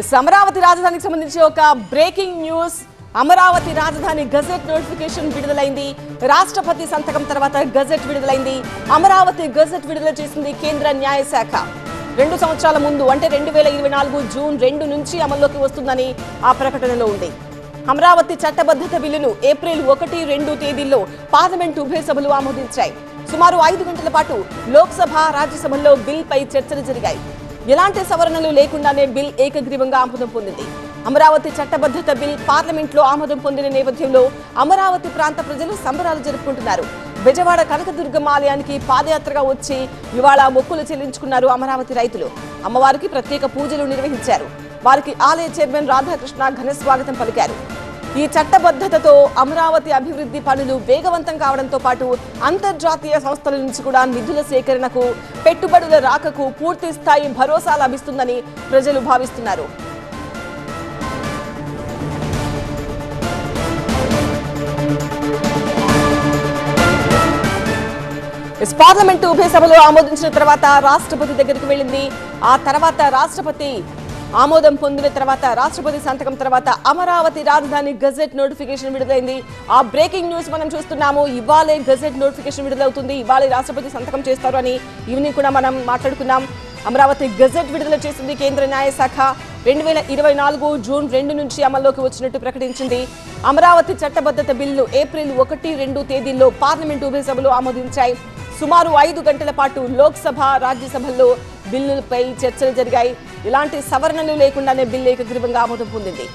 అమరావతి రాజధానికి సంబంధించి ఒక బ్రేకింగ్ న్యూస్. అమరావతి రాజధాని గజెట్ నోటిఫికేషన్ విడుదలైంది. రాష్ట్రపతి సంతకం తర్వాత గజెట్ విడుదలైంది. అమరావతి గజెట్ విడుదల చేసింది కేంద్ర న్యాయశాఖ. 2 సంవత్సరాల ముందు అంటే 2024 జూన్ 2 నుంచి అమల్లోకి వస్తుందని ఆ ప్రకటనలో ఉంది. అమరావతి చట్టబద్ధత బిల్లును ఏప్రిల్ 1, 2 తేదీల్లో పార్లమెంటు ఉభయ సభలు ఆమోదించాయి. సుమారు 5 గంటల పాటు లోక్సభ, రాజ్యసభల్లో బిల్పై చర్చలు జరిగాయి. ఎలాంటి సవరణలు లేకుండానే బిల్ ఏకగ్రీవంగా ఆమోదం పొందింది. అమరావతి చట్టబద్ధత బిల్ పార్లమెంట్లో ఆమోదం పొందిన నేపథ్యంలో అమరావతి ప్రాంత ప్రజలు సంబరాలు జరుపుకుంటున్నారు. బెజవాడ కనకదుర్గమ్మ ఆలయానికి పాదయాత్రగా వచ్చి ఇవాళ మొక్కులు చెల్లించుకున్నారు అమరావతి రైతులు. అమ్మవారికి ప్రత్యేక పూజలు నిర్వహించారు. వారికి ఆలయ చైర్మన్ రాధాకృష్ణ ఘన స్వాగతం పలికారు. ఈ చట్టబద్ధతతో అమరావతి అభివృద్ధి పనులు వేగవంతం కావడంతో పాటు అంతర్జాతీయ సంస్థల నుంచి కూడా నిధుల సేకరణకు, పెట్టుబడుల రాకకు పూర్తి స్థాయి భరోసా లభిస్తుందని ప్రజలు భావిస్తున్నారు. పార్లమెంటు ఉభయ సభలో ఆమోదించిన తర్వాత రాష్ట్రపతి దగ్గరికి వెళ్ళింది. ఆ తర్వాత రాష్ట్రపతి ఆమోదం పొందిన తర్వాత రాష్ట్రపతి సంతకం తర్వాత అమరావతి రాజధాని గజెట్ నోటిఫికేషన్ విడుదలైంది. ఆ బ్రేకింగ్ న్యూస్ మనం చూస్తున్నాము. ఇవాళే గజెట్ నోటిఫికేషన్ విడుదలవుతుంది. ఇవాళ రాష్ట్రపతి సంతకం చేస్తారు అని ఈవినింగ్ కూడా మనం మాట్లాడుకున్నాం. అమరావతి గజెట్ విడుదల చేసింది కేంద్ర న్యాయశాఖ. 2024 జూన్ 2 నుంచి అమల్లోకి వచ్చినట్టు ప్రకటించింది. అమరావతి చట్టబద్ధత బిల్లు ఏప్రిల్ 1, 2 తేదీల్లో పార్లమెంటు ఉభయ సభలు ఆమోదించాయి. సుమారు 5 గంటల పాటు లోక్సభ, రాజ్యసభల్లో బిల్లులపై చర్చలు జరిగాయి. ఇలాంటి సవరణలు లేకుండానే బిల్లు ఏకగ్రీవంగా ఆమోదం పొందింది.